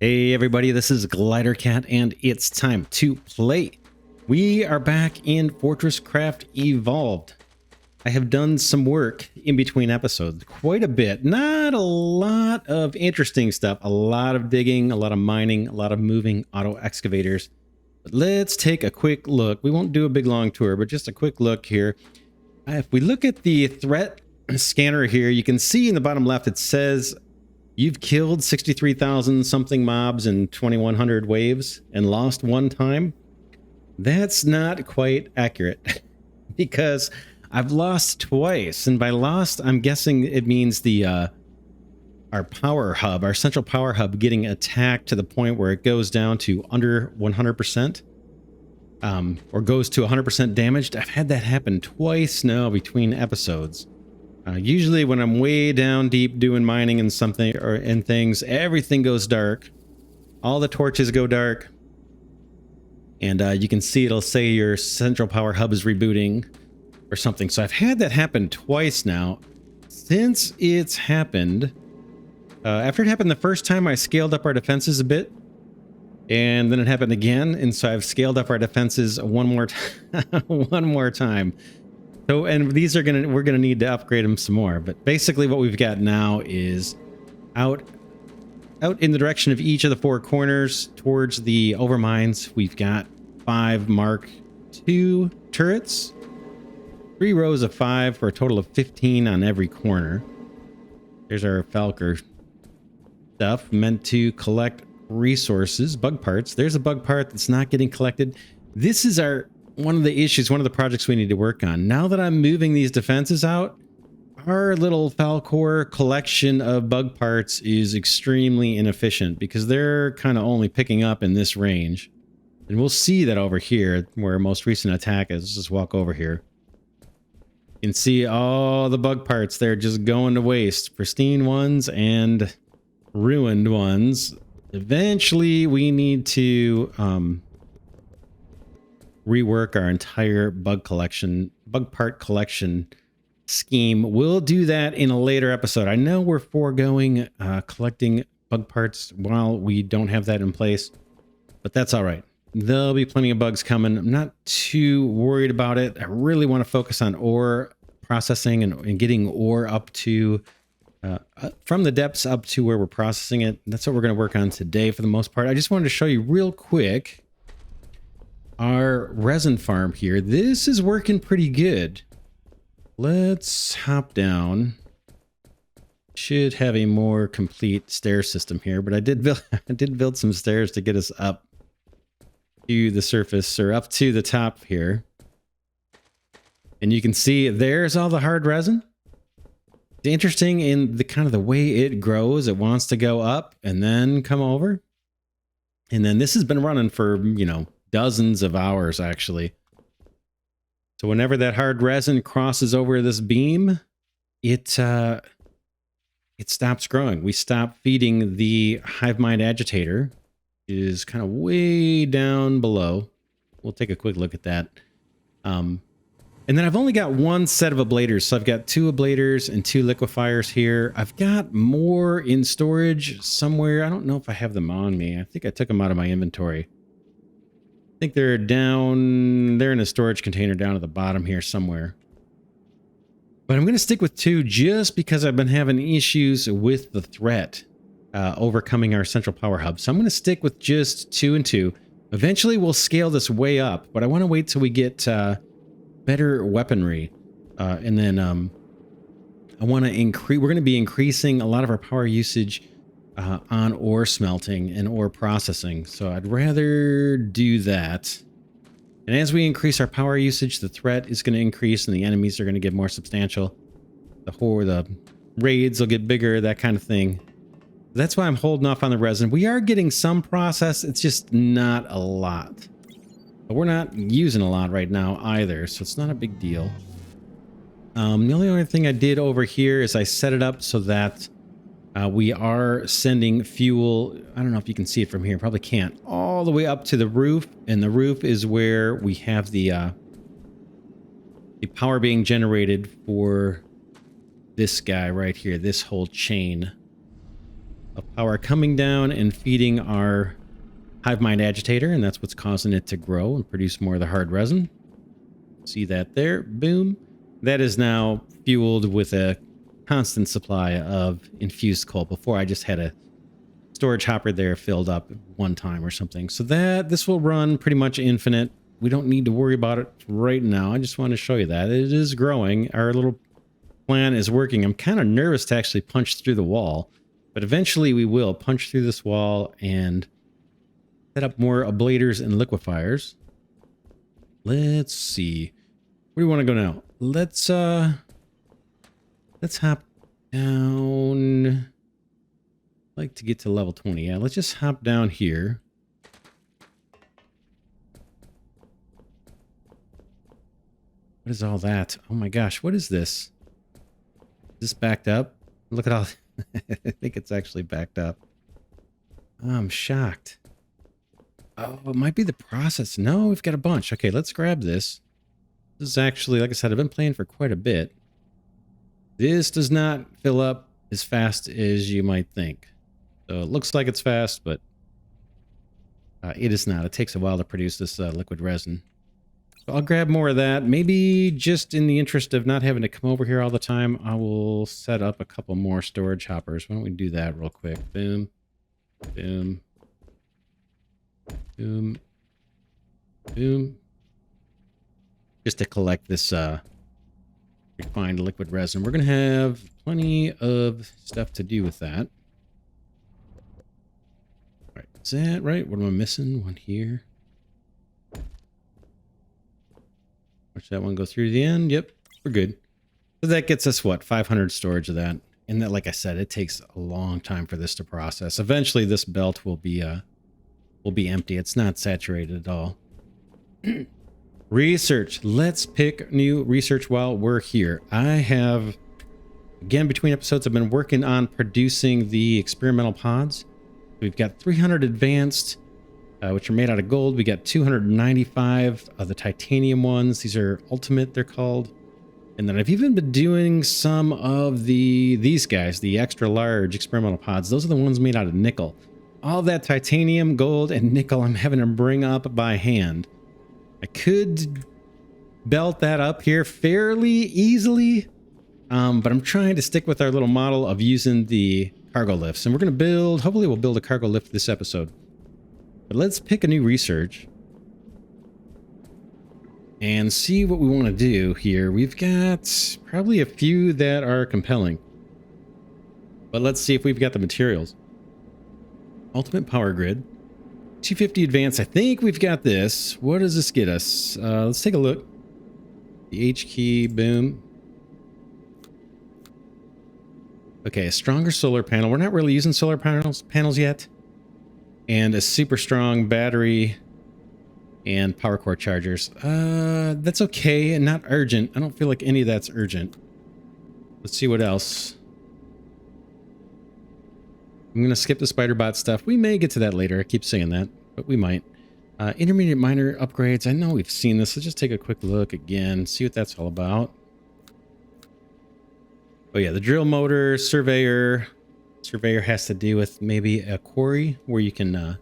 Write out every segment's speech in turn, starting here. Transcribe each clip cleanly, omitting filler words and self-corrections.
Hey everybody, this is Glidercat and it's time to play. We are back in FortressCraft Evolved. I have done some work in between episodes, quite a bit. Not a lot of interesting stuff, a lot of digging, a lot of mining, a lot of moving auto excavators. But let's take a quick look. We won't do a big long tour, but just a quick look here. If we look at the threat scanner here, you can see in the bottom left it says you've killed 63,000 something mobs in 2,100 waves and lost one time. That's not quite accurate because I've lost twice. And by lost, I'm guessing it means the our power hub, our central power hub getting attacked to the point where it goes down to under 100%. Or goes to 100% damaged. I've had that happen twice now between episodes. Usually when I'm way down deep doing mining and something or in things, everything goes dark. All the torches go dark. And you can see it'll say your central power hub is rebooting or something. So I've had that happen twice now. Since it's happened, after it happened the first time, I scaled up our defenses a bit. And then it happened again. And so I've scaled up our defenses one more time. So, and these are we're gonna need to upgrade them some more. But basically what we've got now is out in the direction of each of the four corners towards the overmines. We've got 5 Mark II turrets, 3 rows of 5 for a total of 15 on every corner. There's our Falker stuff meant to collect resources, bug parts. There's a bug part that's not getting collected. This is one of the issues, one of the projects we need to work on. Now that I'm moving these defenses out, our little Falcor collection of bug parts is extremely inefficient because they're kind of only picking up in this range. And we'll see that over here where our most recent attack is. Let's just walk over here. You can see all the bug parts. They're just going to waste. Pristine ones and ruined ones. Eventually, we need to rework our entire bug part collection scheme. We'll do that in a later episode. I know we're foregoing collecting bug parts while we don't have that in place, but that's all right. There'll be plenty of bugs coming. I'm not too worried about it. I really want to focus on ore processing and getting ore up to from the depths up to where we're processing it. That's what we're going to work on today for the most part. I just wanted to show you real quick our resin farm here. This is working pretty good. Let's hop down. Should have a more complete stair system here, but I did build some stairs to get us up to the surface or up to the top here. And you can see there's all the hard resin. It's interesting in the kind of the way it grows. It wants to go up and then come over. And then this has been running for, dozens of hours actually. So whenever that hard resin crosses over this beam, it stops growing. We stop feeding the hivemind agitator. It is kind of way down below. We'll take a quick look at that. And then I've only got one set of ablators. So I've got 2 ablators and 2 liquefiers here. I've got more in storage somewhere. I don't know if I have them on me. I think I took them out of my inventory. I think they're down, they're in a storage container down at the bottom here somewhere. But I'm going to stick with 2 just because I've been having issues with the threat overcoming our central power hub. So I'm going to stick with just 2 and 2. Eventually we'll scale this way up, but I want to wait till we get better weaponry. And then I want to we're going to be increasing a lot of our power usage on ore smelting and ore processing. So I'd rather do that. And as we increase our power usage, the threat is going to increase and the enemies are going to get more substantial. The raids will get bigger, that kind of thing. That's why I'm holding off on the resin. We are getting some process. It's just not a lot. But we're not using a lot right now either, so it's not a big deal. The only other thing I did over here is I set it up so that we are sending fuel. I don't know if you can see it from here. Probably can't. All the way up to the roof. And the roof is where we have the power being generated for this guy right here. This whole chain. of power coming down and feeding our hivemind agitator, and that's what's causing it to grow and produce more of the hard resin. See that there? Boom. That is now fueled with a constant supply of infused coal. Before, I just had a storage hopper there filled up one time or something. So this will run pretty much infinite. We don't need to worry about it right now. I just want to show you that it is growing. Our little plan is working. I'm kind of nervous to actually punch through the wall, but eventually we will punch through this wall and set up more ablators and liquefiers. Let's see. Where do we want to go now? Let's hop down. I'd like to get to level 20. Yeah, let's just hop down here. What is all that? Oh my gosh, what is this? Is this backed up? Look at all... I think it's actually backed up. I'm shocked. Oh, it might be the process. No, we've got a bunch. Okay, let's grab this. This is actually, like I said, I've been playing for quite a bit. This does not fill up as fast as you might think. So it looks like it's fast, but it is not. It takes a while to produce this liquid resin. So I'll grab more of that. Maybe just in the interest of not having to come over here all the time, I will set up a couple more storage hoppers. Why don't we do that real quick? Boom. Boom. Boom. Boom. Just to collect this refined liquid resin. We're going to have plenty of stuff to do with that. All right. Is that right? What am I missing? One here. Watch that one go through the end. Yep. We're good. So that gets us, what, 500 storage of that. And that, like I said, it takes a long time for this to process. Eventually, this belt will be empty. It's not saturated at all. Research. Let's pick new research while we're here. I have, again, between episodes, I've been working on producing the experimental pods. We've got 300 advanced, which are made out of gold. We got 295 of the titanium ones. These are ultimate, they're called. And then I've even been doing some of these guys, the extra large experimental pods. Those are the ones made out of nickel. All that titanium, gold, and nickel I'm having to bring up by hand. I could belt that up here fairly easily, but I'm trying to stick with our little model of using the cargo lifts. And we're going to build, hopefully we'll build a cargo lift this episode. But let's pick a new research and see what we want to do here. We've got probably a few that are compelling, but let's see if we've got the materials. Ultimate power grid. 250 advanced. I think we've got this. What does this get us? Let's take a look. The H key. Boom. Okay, a stronger solar panel. We're not really using solar panels yet. And a super strong battery and power core chargers. That's okay and not urgent. I don't feel like any of that's urgent. Let's see what else. I'm going to skip the spider bot stuff. We may get to that later. I keep saying that, but we might. Intermediate miner upgrades. I know we've seen this. Let's just take a quick look again. See what that's all about. Oh yeah, the drill motor, surveyor. Surveyor has to do with maybe a quarry where you can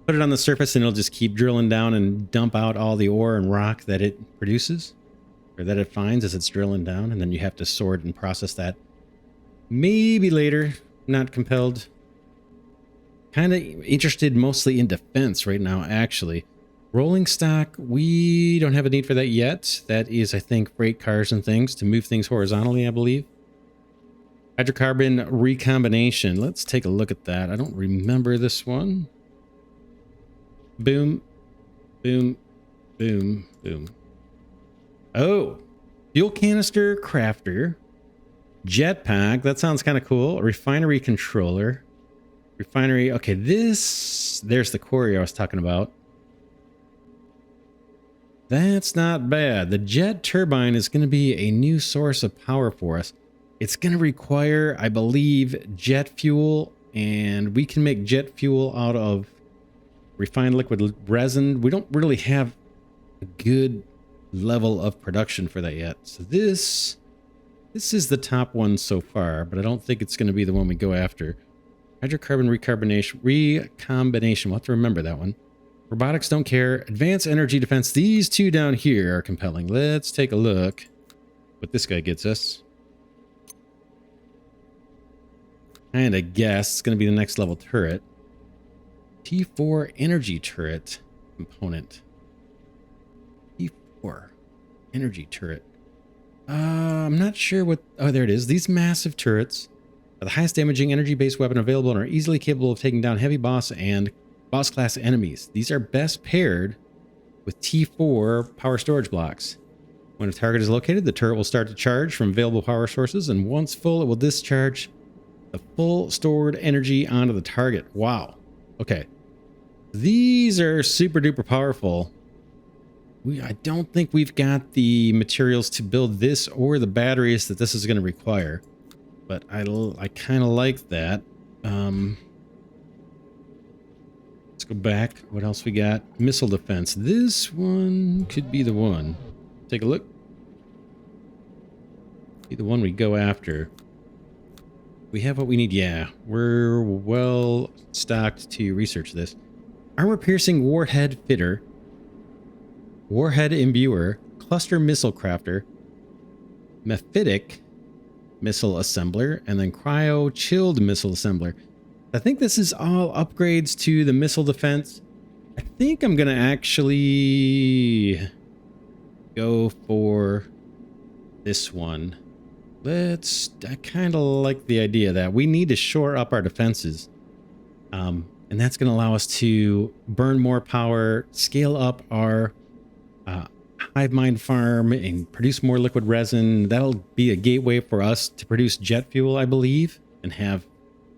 put it on the surface and it'll just keep drilling down and dump out all the ore and rock that it produces or that it finds as it's drilling down. And then you have to sort and process that. Maybe later. Not compelled. Kind of interested mostly in defense right now, actually. Rolling stock, we don't have a need for that yet. That is, I think, freight cars and things to move things horizontally, I believe. Hydrocarbon recombination. Let's take a look at that. I don't remember this one. Boom. Boom. Boom. Boom. Oh. Fuel canister crafter. Jetpack, that sounds kind of cool. A refinery controller. Refinery, okay, there's the quarry I was talking about. That's not bad. The jet turbine is going to be a new source of power for us. It's going to require, I believe, jet fuel, and we can make jet fuel out of refined liquid resin. We don't really have a good level of production for that yet. So this is the top one so far, but I don't think it's going to be the one we go after. Hydrocarbon recombination. We'll have to remember that one. Robotics don't care. Advanced energy defense. These two down here are compelling. Let's take a look what this guy gets us. And I guess it's going to be the next level turret. T4 energy turret component. T4 energy turret. I'm not sure what... Oh, there it is. These massive turrets are the highest damaging energy-based weapon available and are easily capable of taking down heavy boss and boss-class enemies. These are best paired with T4 power storage blocks. When a target is located, the turret will start to charge from available power sources, and once full, it will discharge the full stored energy onto the target. Wow. Okay. These are super-duper powerful. I don't think we've got the materials to build this or the batteries that this is going to require. But I kind of like that. Let's go back. What else we got? Missile defense. This one could be the one. Take a look. Be the one we go after. We have what we need. Yeah, we're well stocked to research this. Armor-piercing warhead fitter. Warhead imbuer. Cluster missile crafter. Mephitic missile assembler, and then cryo-chilled missile assembler. I think this is all upgrades to the missile defense. I think I'm going to actually go for this one. I kind of like the idea that we need to shore up our defenses. And that's going to allow us to burn more power, scale up our hivemind farm and produce more liquid resin. That'll be a gateway for us to produce jet fuel, I believe, and have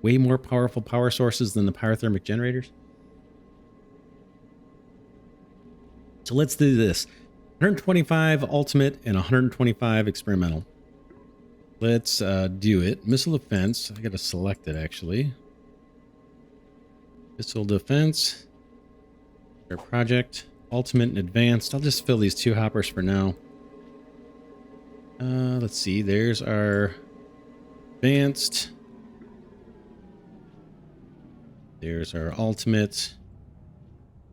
way more powerful power sources than the pyrothermic generators. So let's do this. 125 ultimate and 125 experimental. Let's do it. Missile defense. I got to select it, actually. Missile defense. Our project. Ultimate and advanced. I'll just fill these two hoppers for now. Let's see. There's our advanced. There's our ultimate.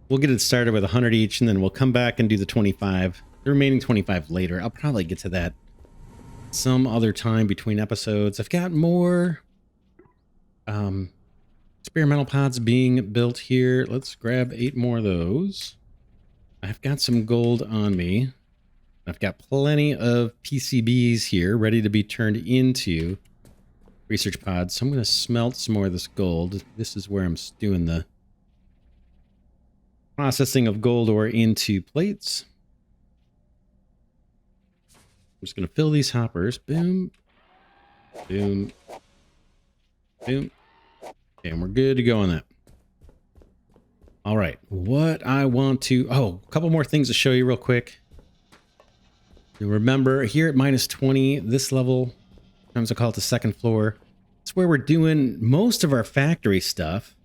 We'll get it started with 100 each, and then we'll come back and do the 25. The remaining 25 later. I'll probably get to that some other time between episodes. I've got more experimental pods being built here. Let's grab 8 more of those. I've got some gold on me. I've got plenty of PCBs here ready to be turned into research pods. So I'm going to smelt some more of this gold. This is where I'm doing the processing of gold ore into plates. I'm just going to fill these hoppers. Boom. Boom. Boom. Okay, and we're good to go on that. All right, what I want to... Oh, a couple more things to show you real quick. You remember, here at -20, this level, sometimes I call it the second floor. It's where we're doing most of our factory stuff.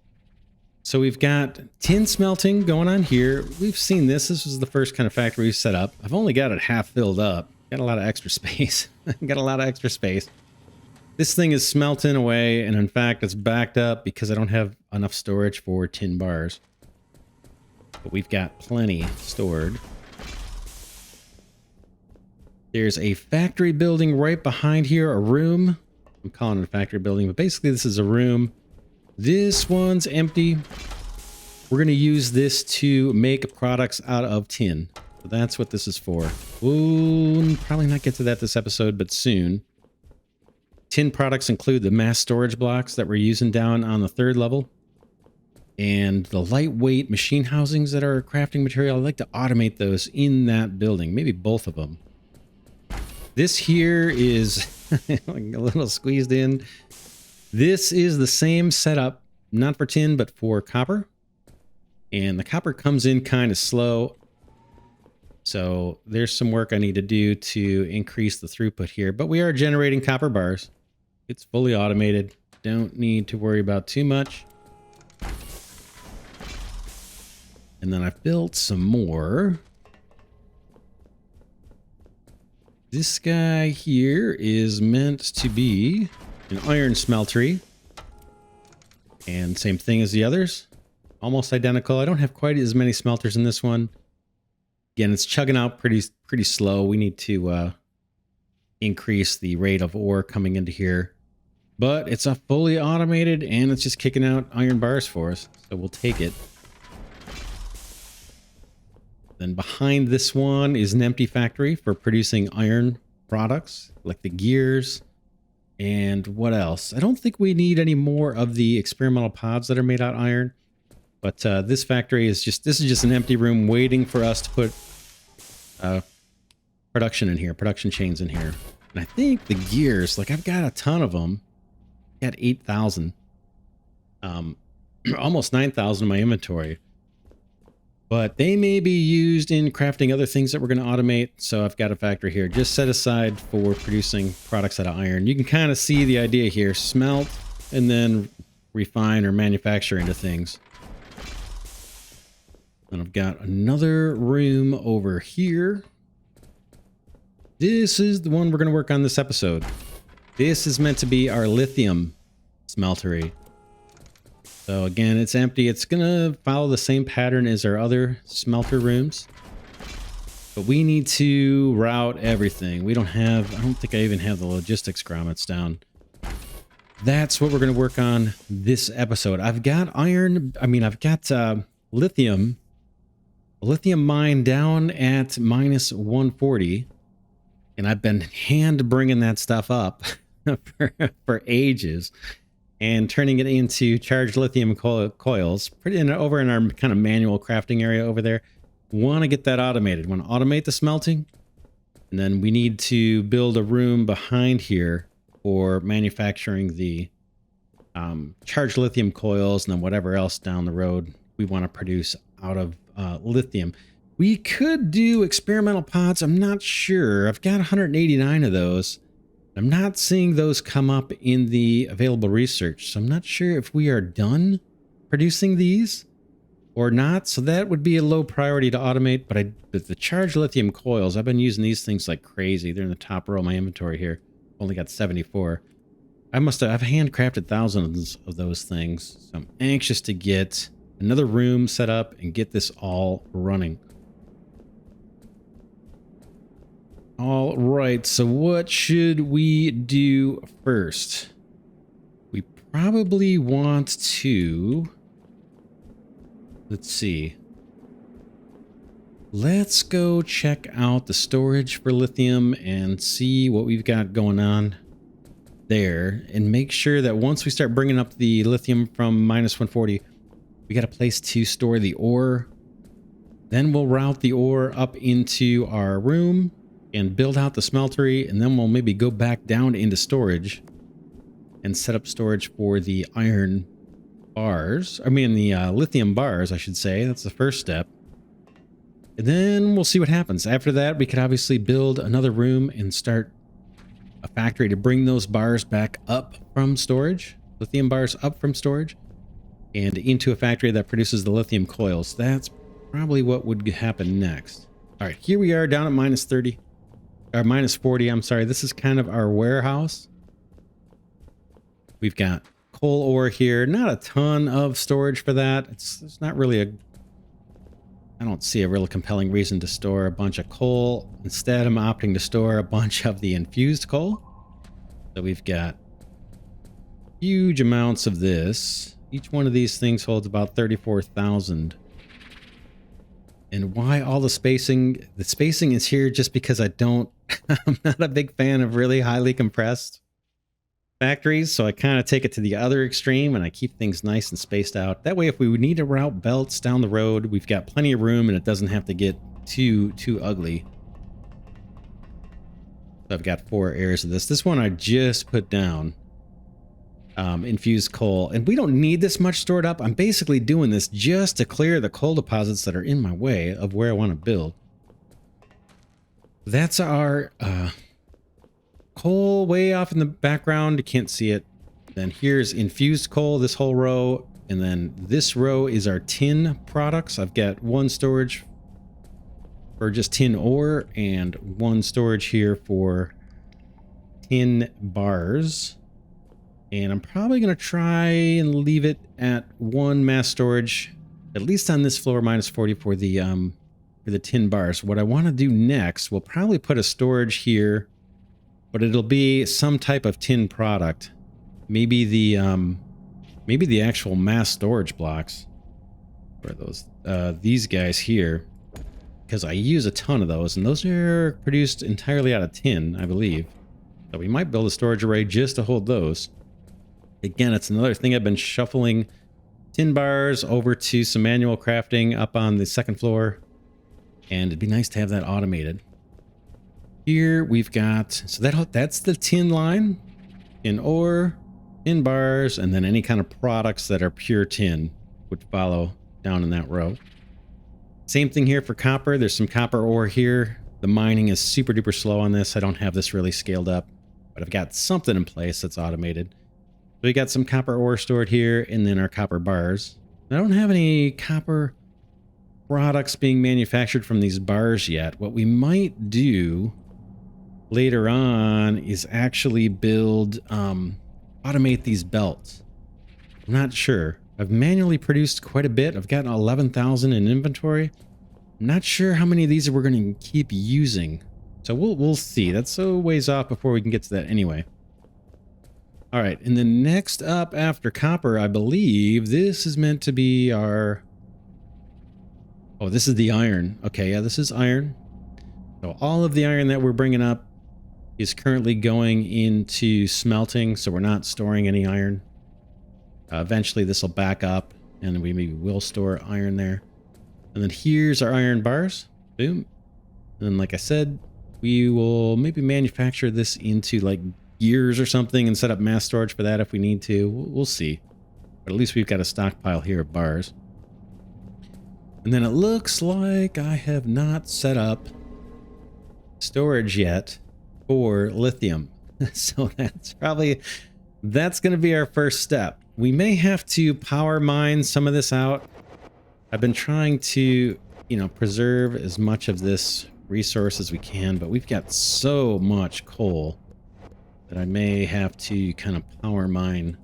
So we've got tin smelting going on here. We've seen this. This was the first kind of factory we set up. I've only got it half filled up. Got a lot of extra space. Got a lot of extra space. This thing is smelting away, and in fact, it's backed up because I don't have enough storage for tin bars. But we've got plenty stored. There's a factory building right behind here, a room. I'm calling it a factory building, but basically this is a room. This one's empty. We're going to use this to make products out of tin. So that's what this is for. We'll probably not get to that this episode, but soon. Tin products include the mass storage blocks that we're using down on the 3rd level. And the lightweight machine housings that are crafting material. I'd like to automate those in that building. Maybe both of them. This here is a little squeezed in. This is the same setup, not for tin, but for copper. And the copper comes in kind of slow. So there's some work I need to do to increase the throughput here. But we are generating copper bars. It's fully automated. Don't need to worry about too much. And then I've built some more. This guy here is meant to be an iron smeltery. And same thing as the others. Almost identical. I don't have quite as many smelters in this one. Again, it's chugging out pretty slow. We need to increase the rate of ore coming into here. But it's a fully automated and it's just kicking out iron bars for us. So we'll take it. Then behind this one is an empty factory for producing iron products like the gears. And what else? I don't think we need any more of the experimental pods that are made out of iron. But this factory is this is just an empty room waiting for us to put production in here, production chains in here. And I think the gears, like I've got a ton of them. I got 8,000. Almost 9,000 in my inventory. But they may be used in crafting other things that we're going to automate. So I've got a factory here just set aside for producing products out of iron. You can kind of see the idea here. Smelt and then refine or manufacture into things. And I've got another room over here. This is the one we're going to work on this episode. This is meant to be our lithium smeltery. So again, it's empty. It's going to follow the same pattern as our other smelter rooms. But we need to route everything. I don't think I even have the logistics grommets down. That's what we're going to work on this episode. I've got iron. I've got lithium. Lithium mine down at minus 140. And I've been hand bringing that stuff up for ages. And turning it into charged lithium coils, over in our kind of manual crafting area over there. Want to get that automated. Want to automate the smelting. And then we need to build a room behind here for manufacturing the charged lithium coils and then whatever else down the road we want to produce out of lithium. We could do experimental pods. I'm not sure. I've got 189 of those. I'm not seeing those come up in the available research, so I'm not sure if we are done producing these or not. So that would be a low priority to automate. But the charged lithium coils, I've been using these things like crazy. They're in the top row of my inventory here. Only got 74. I've handcrafted thousands of those things. So I'm anxious to get another room set up and get this all running. All right, so what should we do first? We probably want to... Let's see. Let's go check out the storage for lithium and see what we've got going on there. And make sure that once we start bringing up the lithium from minus 140, we got a place to store the ore. Then we'll route the ore up into our room and build out the smeltery, and then we'll maybe go back down into storage and set up storage for the iron bars. The lithium bars, I should say. That's the first step. And then we'll see what happens. After that, we could obviously build another room and start a factory to bring those bars back up from storage, lithium bars up from storage, and into a factory that produces the lithium coils. That's probably what would happen next. All right, here we are down at minus 30. Or minus 40, I'm sorry. This is kind of our warehouse. We've got coal ore here. Not a ton of storage for that. It's not really I don't see a real compelling reason to store a bunch of coal. Instead, I'm opting to store a bunch of the infused coal. So we've got huge amounts of this. Each one of these things holds about 34,000. And why all the spacing? The spacing is here just because I'm not a big fan of really highly compressed factories. So I kind of take it to the other extreme and I keep things nice and spaced out. That way, if we need to route belts down the road, we've got plenty of room and it doesn't have to get too ugly. So I've got 4 areas of this. This one I just put down. Infused coal, and we don't need this much stored up. I'm basically doing this just to clear the coal deposits that are in my way of where I want to build. That's our coal way off in the background. You can't see it. Then here's infused coal, this whole row, and then this row is our tin products. I've got one storage for just tin ore and one storage here for tin bars. And I'm probably going to try and leave it at 1 mass storage, at least on this floor, -40 for the tin bars. What I want to do next, we'll probably put a storage here, but it'll be some type of tin product. Maybe the actual mass storage blocks, or these guys here, because I use a ton of those, and those are produced entirely out of tin, I believe. So we might build a storage array just to hold those. Again, it's another thing. I've been shuffling tin bars over to some manual crafting up on the 2nd floor, and it'd be nice to have that automated. Here we've got, so that's the tin line, tin ore, tin bars, and then any kind of products that are pure tin would follow down in that row. Same thing here for copper. There's some copper ore here. The mining is super duper slow on this. I don't have this really scaled up, but I've got something in place that's automated. So we got some copper ore stored here, and then our copper bars. I don't have any copper products being manufactured from these bars yet. What we might do later on is actually build, automate these belts. I'm not sure. I've manually produced quite a bit. I've got 11,000 in inventory. I'm not sure how many of these we're going to keep using. So we'll see. That's a ways off before we can get to that anyway. All right, and then next up after copper, I believe this is meant to be our... Oh, this is the iron. Okay, yeah, this is iron. So all of the iron that we're bringing up is currently going into smelting, so we're not storing any iron. Eventually this will back up, and we maybe will store iron there. And then here's our iron bars. Boom. And then, like I said, we will maybe manufacture this into like gears or something and set up mass storage for that if we need to. We'll see. But at least we've got a stockpile here of bars. And then it looks like I have not set up storage yet for lithium. So that's going to be our first step. We may have to power mine some of this out. I've been trying to, preserve as much of this resource as we can, but we've got so much coal that I may have to kind of power mine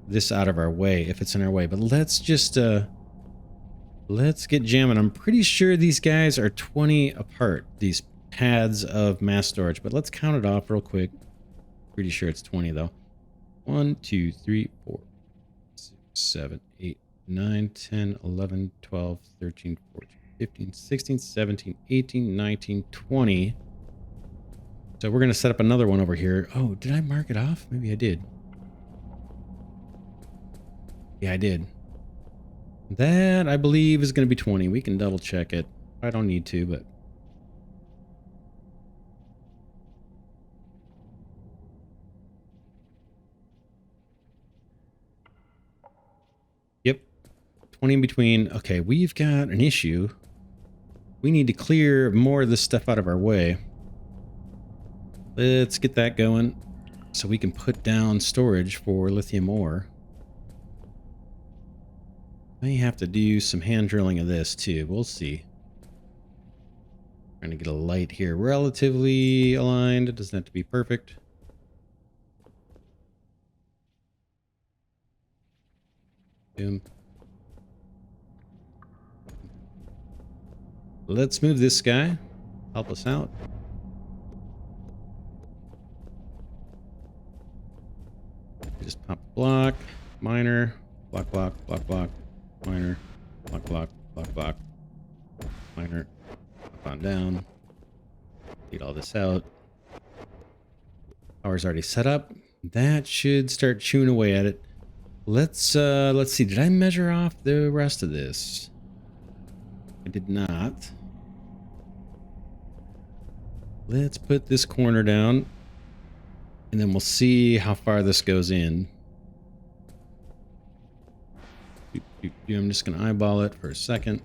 this out of our way if it's in our way. But let's just let's get jamming. I'm pretty sure these guys are 20 apart, these pads of mass storage, but let's count it off real quick. Pretty sure it's 20 though. 1, 2, 3, 4, 6, 7, 8, 9, 10, 11, 12, 13, 14, 15, 16, 17, 18, 19, 20. So we're going to set up another one over here. Oh, did I mark it off? Maybe I did. Yeah, I did. That, I believe, is going to be 20. We can double check it. I don't need to, but... Yep. 20 in between. Okay, we've got an issue. We need to clear more of this stuff out of our way. Let's get that going so we can put down storage for lithium ore. May have to do some hand drilling of this too. We'll see. Trying to get a light here relatively aligned. It doesn't have to be perfect. Boom. Let's move this guy. Help us out. Just pop block, miner, block, block, block, block, miner, block, block, block, block, miner, up on down. Lead all this out. Power's already set up. That should start chewing away at it. Let's see. Did I measure off the rest of this? I did not. Let's put this corner down, and then we'll see how far this goes in. I'm just going to eyeball it for a second.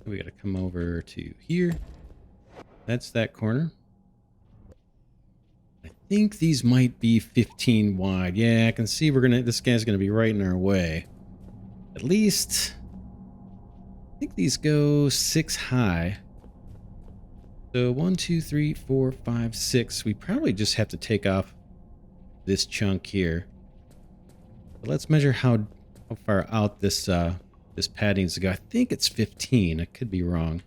We got to come over to here. That's that corner. I think these might be 15 wide. Yeah, I can see this guy's going to be right in our way. At least, I think these go 6 high. So 1, 2, 3, 4, 5, 6. We probably just have to take off this chunk here. But let's measure how far out this this pad needs to go. I think it's 15. I could be wrong.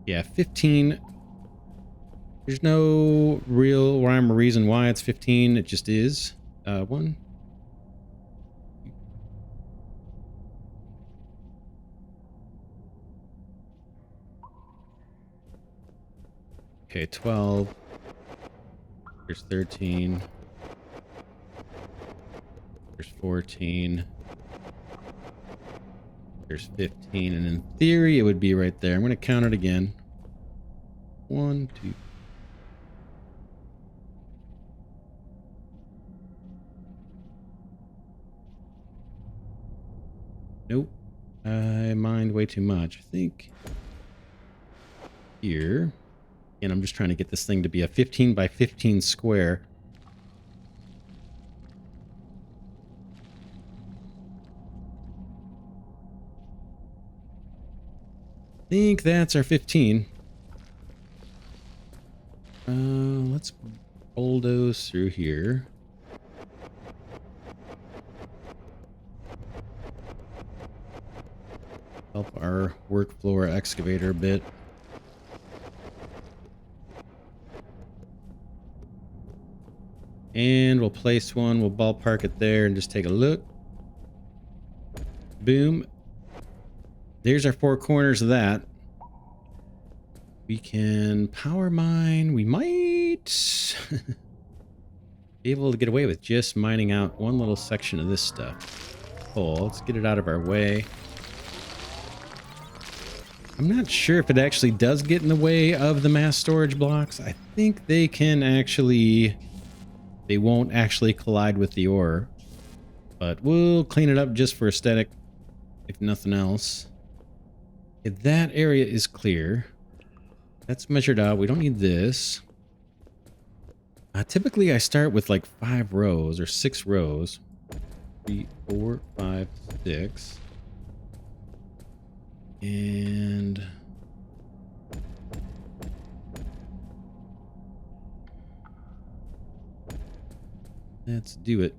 Yeah, 15. There's no real rhyme or reason why it's 15. It just is. One. Okay, 12. There's 13. There's 14. There's 15. And in theory, it would be right there. I'm going to count it again. 1, 2. Nope. I mind way too much. I think here. And I'm just trying to get this thing to be a 15 by 15 square. I think that's our 15. Let's bulldoze through here. Help our work floor excavator a bit. And we'll place one, we'll ballpark it there and just take a look. Boom. There's our 4 corners of that. We can power mine. We might be able to get away with just mining out one little section of this stuff. Cool. Let's get it out of our way. I'm not sure if it actually does get in the way of the mass storage blocks. I think they can actually... They won't actually collide with the ore. But we'll clean it up just for aesthetic, if nothing else. Okay, that area is clear. That's measured out. We don't need this. Typically, I start with like 5 rows or 6 rows. 3, 4, 5, 6. And... let's do it.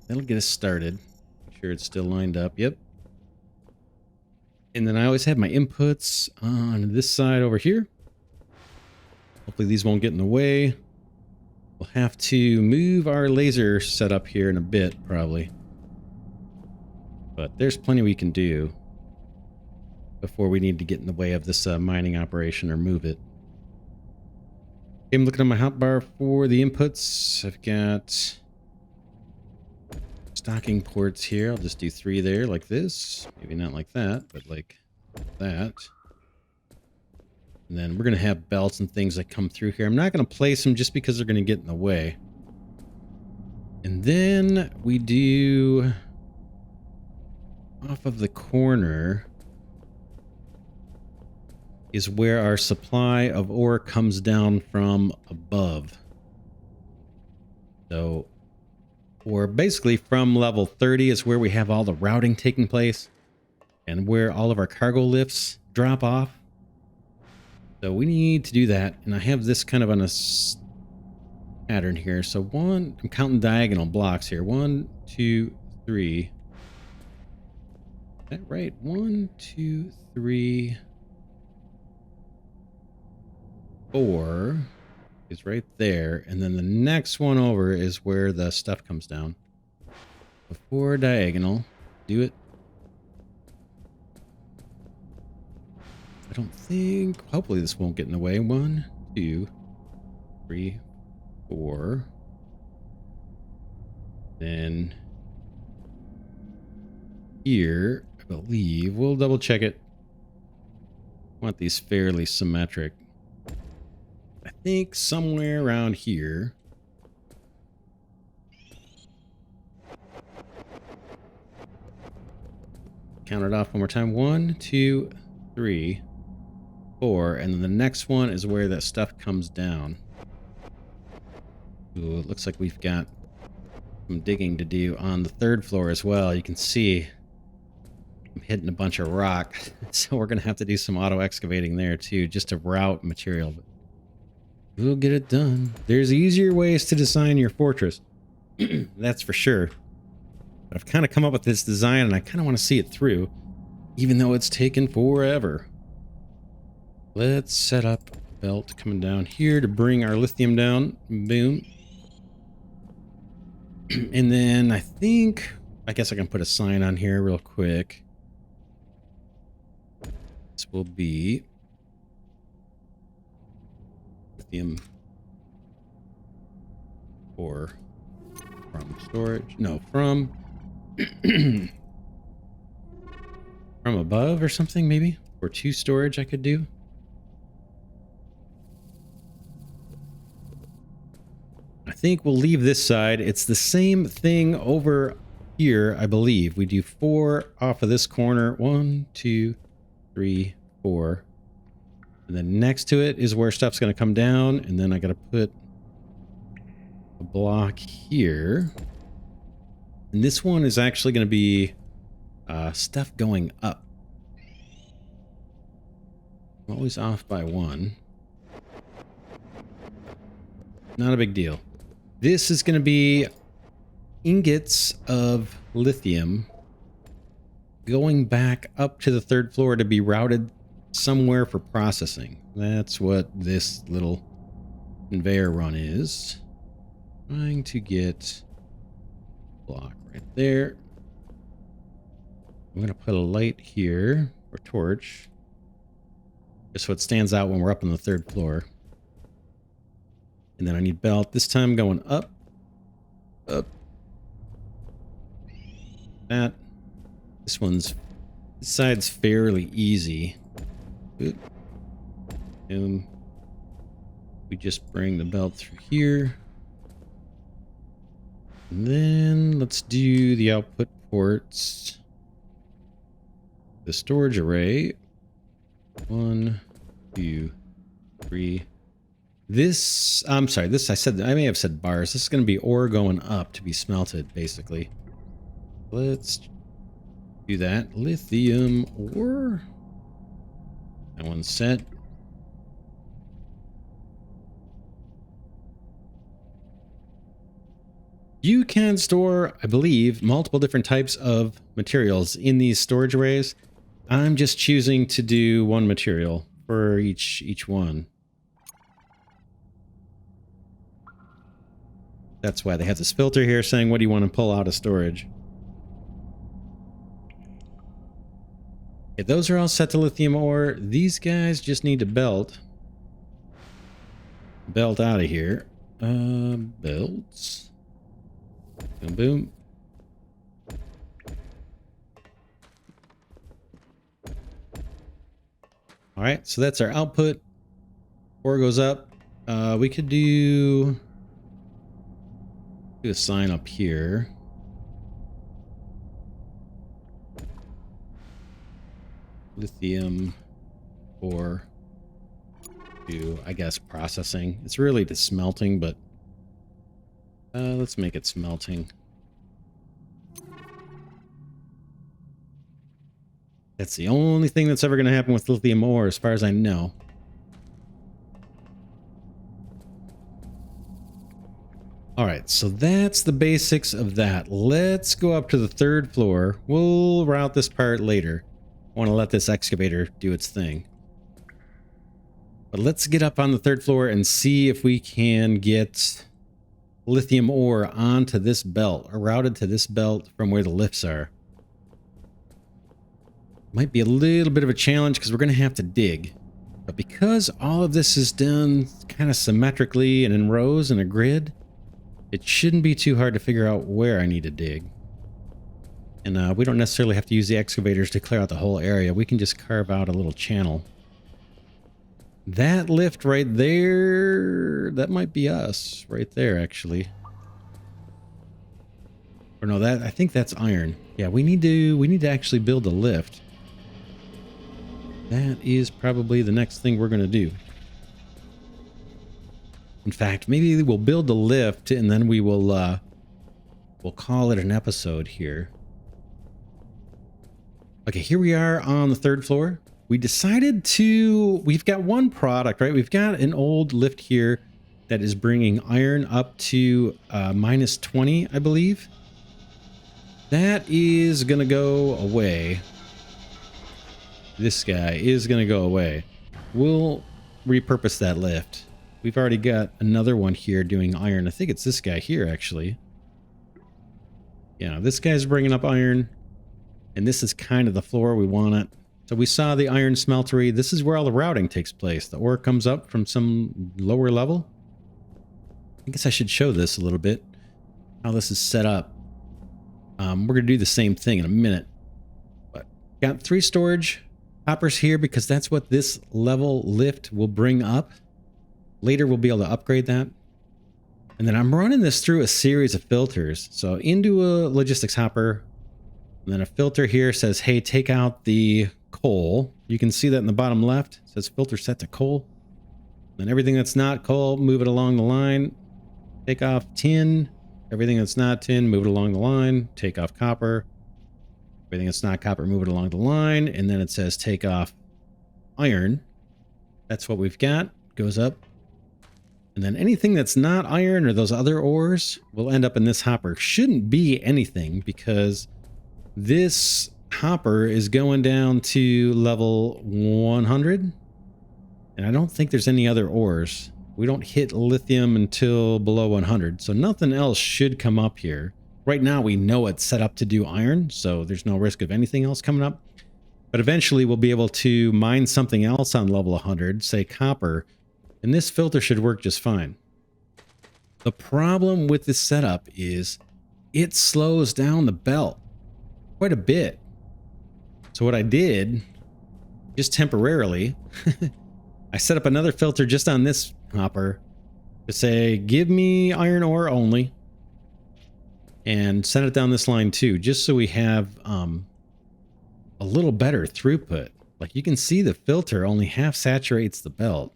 That'll get us started. Make sure it's still lined up. Yep. And then I always have my inputs on this side over here. Hopefully these won't get in the way. We'll have to move our laser setup here in a bit, probably. But there's plenty we can do before we need to get in the way of this mining operation or move it. I'm looking at my hotbar for the inputs. I've got stocking ports here. I'll just do 3 there like this. Maybe not like that, but like that. And then we're going to have belts and things that come through here. I'm not going to place them just because they're going to get in the way. And then we do off of the corner is where our supply of ore comes down from above. So, or basically from level 30 is where we have all the routing taking place and where all of our cargo lifts drop off. So we need to do that. And I have this kind of on a pattern here. So I'm counting diagonal blocks here. 1, 2, 3. Is that right? 1, 2, 3. 4 is right there, and then the next one over is where the stuff comes down. 4 diagonal. Do it. I don't think... hopefully this won't get in the way. 1, 2, 3, 4. Then here, I believe, we'll double check it. I want these fairly symmetric. I think somewhere around here. Count it off one more time. 1, 2, 3, 4. And then the next one is where that stuff comes down. Ooh, it looks like we've got some digging to do on the 3rd floor as well. You can see I'm hitting a bunch of rock, so we're going to have to do some auto excavating there too, just to route material. But we'll get it done. There's easier ways to design your fortress. That's for sure. But I've kind of come up with this design and I kind of want to see it through, even though it's taken forever. Let's set up a belt coming down here to bring our lithium down. Boom. And then I guess I can put a sign on here real quick. This will be lithium ore from storage. No, from from above or something, maybe? Or to storage I could do. I think we'll leave this side. It's the same thing over here, I believe. We do 4 off of this corner. 1, 2, 3, 4. And then next to it is where stuff's going to come down. And then I got to put a block here. And this one is actually going to be stuff going up. I'm always off by 1. Not a big deal. This is going to be ingots of lithium going back up to the 3rd floor to be routed somewhere for processing. That's what this little conveyor run is. Trying to get a block right there. I'm going to put a light here, or torch, just so it stands out when we're up on the 3rd floor. And then I need belt, this time going up, up. That. This side's fairly easy. Oop. Boom. We just bring the belt through here. And then let's do the output ports. The storage array. 1, 2, 3. This, I'm sorry, I may have said bars. This is going to be ore going up to be smelted, basically. Let's do that. Lithium ore. That one's set. You can store, I believe, multiple different types of materials in these storage arrays. I'm just choosing to do one material for each one. That's why they have this filter here saying, what do you want to pull out of storage? Okay, those are all set to lithium ore. These guys just need to belt. Belt out of here. Belts. Boom, boom. All right, so that's our output. Ore goes up. We could do a sign up here. Lithium ore to, I guess, processing. It's really the smelting, but let's make it smelting. That's the only thing that's ever going to happen with lithium ore, as far as I know. All right, so that's the basics of that. Let's go up to the 3rd floor. We'll route this part later. I want to let this excavator do its thing. But let's get up on the 3rd floor and see if we can get lithium ore onto this belt, or routed to this belt from where the lifts are. Might be a little bit of a challenge because we're going to have to dig. But because all of this is done kind of symmetrically and in rows in a grid, it shouldn't be too hard to figure out where I need to dig. And we don't necessarily have to use the excavators to clear out the whole area. We can just carve out a little channel. That lift right there, that might be us right there, actually. Or no, I think that's iron. Yeah, we need to actually build a lift. That is probably the next thing we're going to do. In fact, maybe we'll build the lift and then we will we'll call it an episode here. Okay, here we are on the 3rd floor. We decided we've got one product, right? We've got an old lift here that is bringing iron up to minus 20, I believe. That is going to go away. This guy is going to go away. We'll repurpose that lift. We've already got another one here doing iron. I think it's this guy here, actually. Yeah, this guy's bringing up iron. And this is kind of the floor we want it. So we saw the iron smeltery. This is where all the routing takes place. The ore comes up from some lower level. I guess I should show this a little bit, how this is set up. We're going to do the same thing in a minute. But got 3 storage hoppers here because that's what this level lift will bring up. Later we'll be able to upgrade that. And then I'm running this through a series of filters. So into a logistics hopper. And then a filter here says, hey, take out the coal. You can see that in the bottom left. It says filter set to coal. Then everything that's not coal, move it along the line. Take off tin. Everything that's not tin, move it along the line. Take off copper. Everything that's not copper, move it along the line. And then it says take off iron. That's what we've got. Goes up. And then anything that's not iron or those other ores will end up in this hopper. Shouldn't be anything because this hopper is going down to level 100. And I don't think there's any other ores. We don't hit lithium until below 100. So nothing else should come up here. Right now we know it's set up to do iron. So there's no risk of anything else coming up. But eventually we'll be able to mine something else on level 100, say copper. And this filter should work just fine. The problem with this setup is it slows down the belt quite a bit. So what I did, just temporarily, I set up another filter just on this hopper to say, give me iron ore only. And send it down this line too, just so we have a little better throughput. Like you can see the filter only half saturates the belt.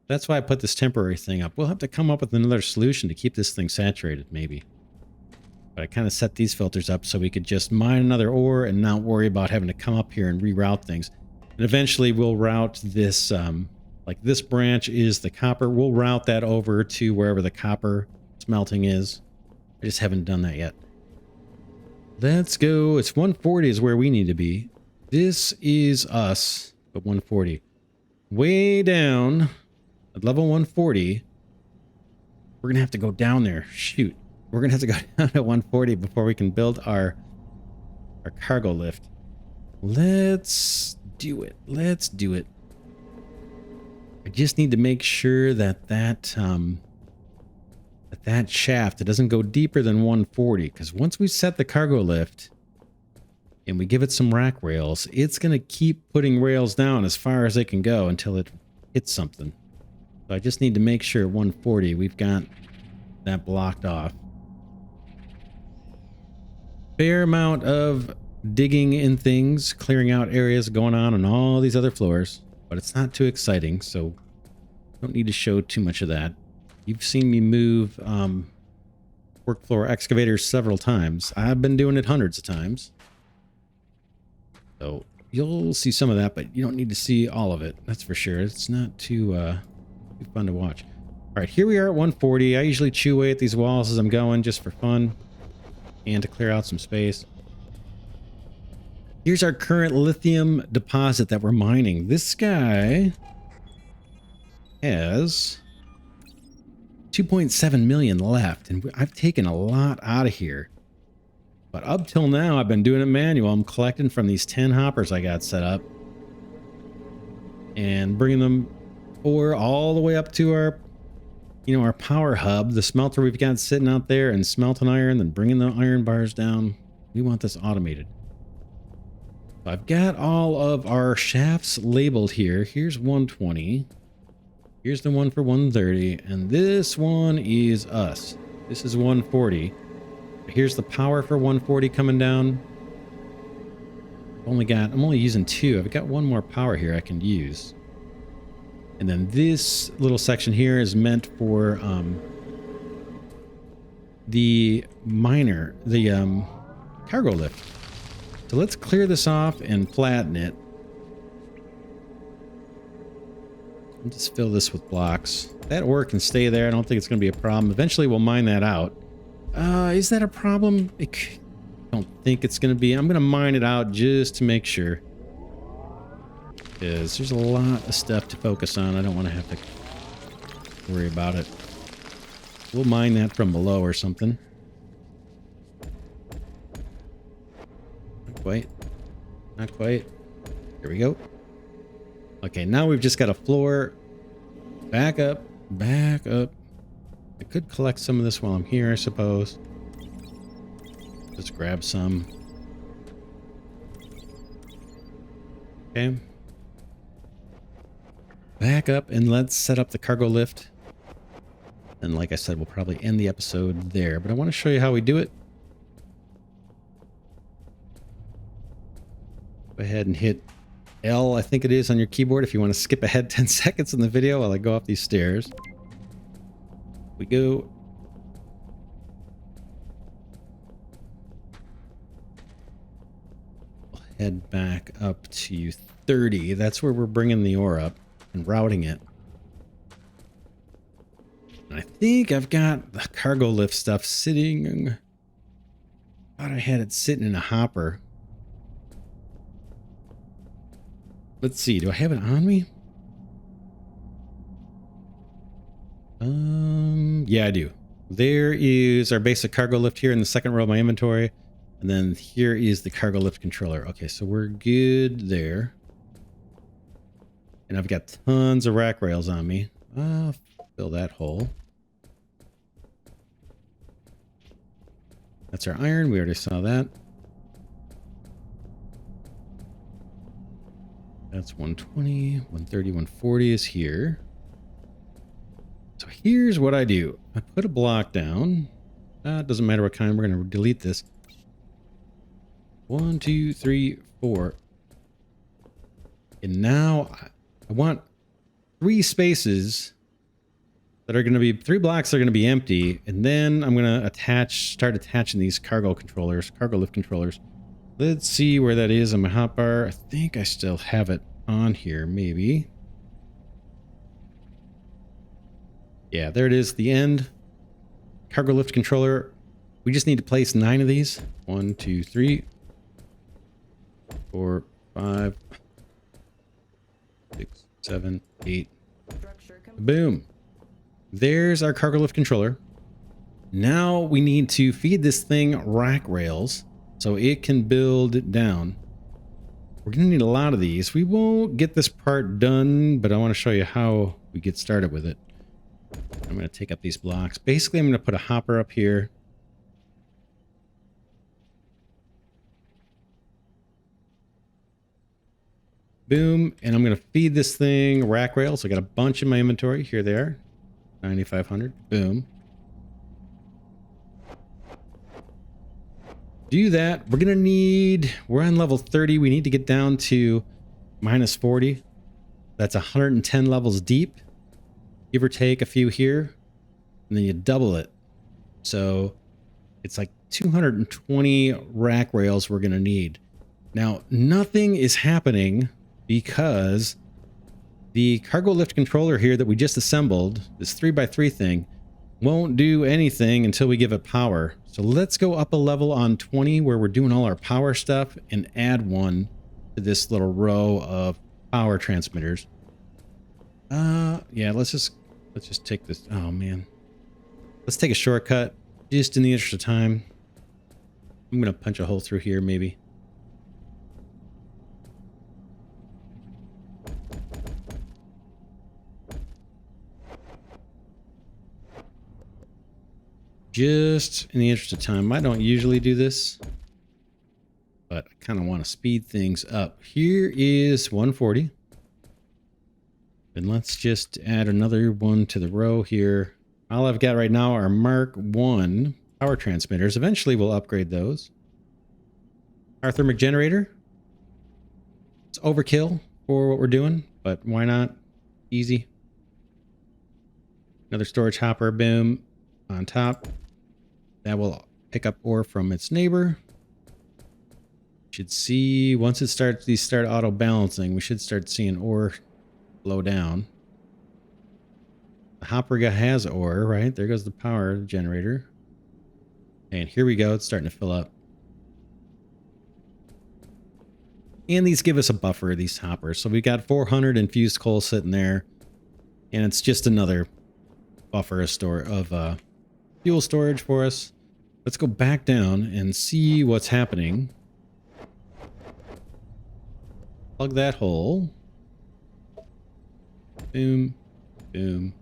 That's why I put this temporary thing up. We'll have to come up with another solution to keep this thing saturated, maybe. But I kind of set these filters up so we could just mine another ore and not worry about having to come up here and reroute things. And eventually we'll route this, like this branch is the copper. We'll route that over to wherever the copper smelting is. I just haven't done that yet. Let's go. It's 140 is where we need to be. This is us at 140. Way down at level 140. We're going to have to go down there. Shoot. We're going to have to go down to 140 before we can build our cargo lift. Let's do it. Let's do it. I just need to make sure that that shaft, it doesn't go deeper than 140, because once we set the cargo lift and we give it some rack rails, it's going to keep putting rails down as far as it can go until it hits something. So I just need to make sure at 140 we've got that blocked off. Fair amount of digging in things, clearing out areas going on all these other floors, but it's not too exciting, so don't need to show too much of that. You've seen me move work floor excavators several times. I've been doing it hundreds of times. So you'll see some of that, but you don't need to see all of it. That's for sure. It's not too fun to watch. All right, here we are at 140. I usually chew away at these walls as I'm going just for fun and to clear out some space. Here's our current lithium deposit that we're mining. This guy has 2.7 million left, and I've taken a lot out of here. But up till now, I've been doing it manual. I'm collecting from these 10 hoppers I got set up and bringing them all the way up to our, our power hub, the smelter we've got sitting out there, and smelting iron, then bringing the iron bars down. We want this automated. I've got all of our shafts labeled here. Here's 120. Here's the one for 130. And this one is us. This is 140. Here's the power for 140 coming down. I'm only using 2. I've got one more power here I can use. And then this little section here is meant for the cargo lift. So let's clear this off and flatten it. And just fill this with blocks. That ore can stay there. I don't think it's going to be a problem. Eventually we'll mine that out. Is that a problem? I don't think it's going to be. I'm going to mine it out just to make sure. Because there's a lot of stuff to focus on. I don't want to have to worry about it. We'll mine that from below or something. Not quite. Not quite. Here we go. Okay, now we've just got a floor. Back up. Back up. I could collect some of this while I'm here, I suppose. Just grab some. Okay. Back up and let's set up the cargo lift. And like I said, we'll probably end the episode there, but I want to show you how we do it. Go ahead and hit L, I think it is, on your keyboard if you want to skip ahead 10 seconds in the video while I go up these stairs. We go. We'll head back up to 30. That's where we're bringing the ore up and routing it. And I think I've got the cargo lift stuff sitting. I thought I had it sitting in a hopper. Let's see. Do I have it on me? Yeah, I do. There is our basic cargo lift here in the second row of my inventory. And then here is the cargo lift controller. Okay, so we're good there. And I've got tons of rack rails on me. Fill that hole. That's our iron. We already saw that. That's 120, 130, 140 is here. So here's what I do. I put a block down. It doesn't matter what kind. We're going to delete this. 1, 2, 3, 4. And now I want 3 spaces that are going to be 3 blocks that are going to be empty. And then I'm going to start attaching these cargo lift controllers. Let's see where that is on my hotbar. I think I still have it on here, maybe. Yeah, there it is, the end. Cargo lift controller. We just need to place 9 of these. 1, 2, 3, 4, 5, 6, 7, 8. Boom. There's our cargo lift controller. Now we need to feed this thing rack rails so it can build down. We're going to need a lot of these. We won't get this part done, but I want to show you how we get started with it. I'm going to take up these blocks. Basically, I'm going to put a hopper up here. Boom. And I'm going to feed this thing rack rails. I got a bunch in my inventory. Here they are. 9,500. Boom. Do that. We're going to need... We're on level 30. We need to get down to minus 40. That's 110 levels deep. Give or take a few here. And then you double it. So it's like 220 rack rails we're going to need. Now, nothing is happening because the cargo lift controller here that we just assembled, this 3x3 thing, won't do anything until we give it power. So let's go up a level on 20 where we're doing all our power stuff and add one to this little row of power transmitters. Yeah, let's just take this. Oh man. Let's take a shortcut just in the interest of time. I'm going to punch a hole through here maybe. Just in the interest of time. I don't usually do this, but I kind of want to speed things up. Here is 140. And let's just add another one to the row here. All I've got right now are Mark 1 power transmitters. Eventually we'll upgrade those. Our thermic generator. It's overkill for what we're doing, but why not? Easy. Another storage hopper, boom, on top. That will pick up ore from its neighbor. Should see once it starts, these start auto balancing, we should start seeing ore flow down. The hopper guy has ore, right? There goes the power generator. And here we go. It's starting to fill up. And these give us a buffer, these hoppers. So we've got 400 infused coal sitting there. And it's just another buffer of fuel storage for us. Let's go back down and see what's happening. Plug that hole. Boom. Boom.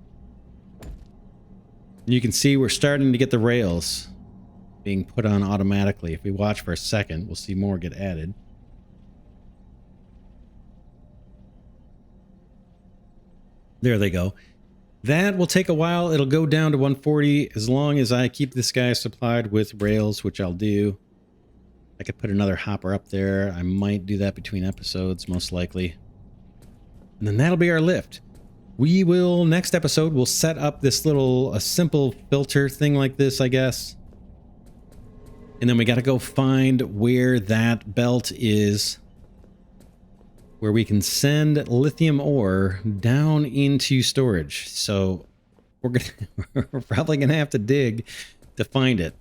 And you can see we're starting to get the rails being put on automatically. If we watch for a second, we'll see more get added. There they go. That will take a while. It'll go down to 140 as long as I keep this guy supplied with rails, which I'll do. I could put another hopper up there. I might do that between episodes, most likely. And then that'll be our lift. We will, next episode, we'll set up this little, a simple filter thing like this, I guess. And then we got to go find where that belt is, where we can send lithium ore down into storage. So we're probably gonna have to dig to find it,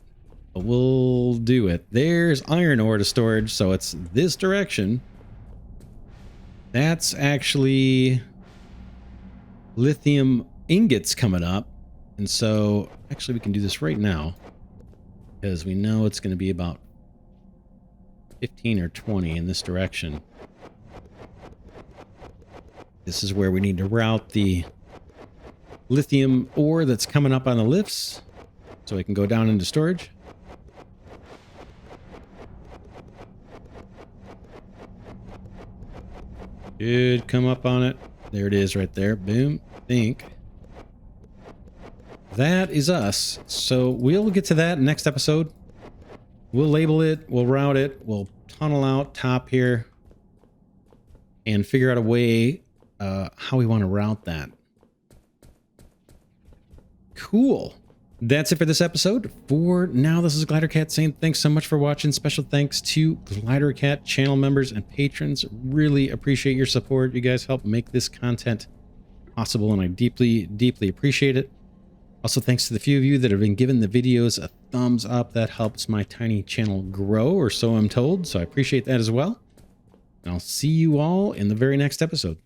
but we'll do it. There's iron ore to storage, so it's this direction. That's actually lithium ingots coming up, and so actually we can do this right now because we know it's going to be about 15 or 20 in this direction. This is where we need to route the lithium ore that's coming up on the lifts so it can go down into storage. Should come up on it. There it is right there. Boom. Think. That is us. So we'll get to that next episode. We'll label it. We'll route it. We'll tunnel out top here and figure out a way how we want to route that. Cool. That's it for this episode. For now, this is Glidercat saying thanks so much for watching. Special thanks to Glidercat channel members and patrons. Really appreciate your support. You guys help make this content possible, and I deeply, deeply appreciate it. Also, thanks to the few of you that have been giving the videos a thumbs up. That helps my tiny channel grow, or so I'm told. So I appreciate that as well. And I'll see you all in the very next episode.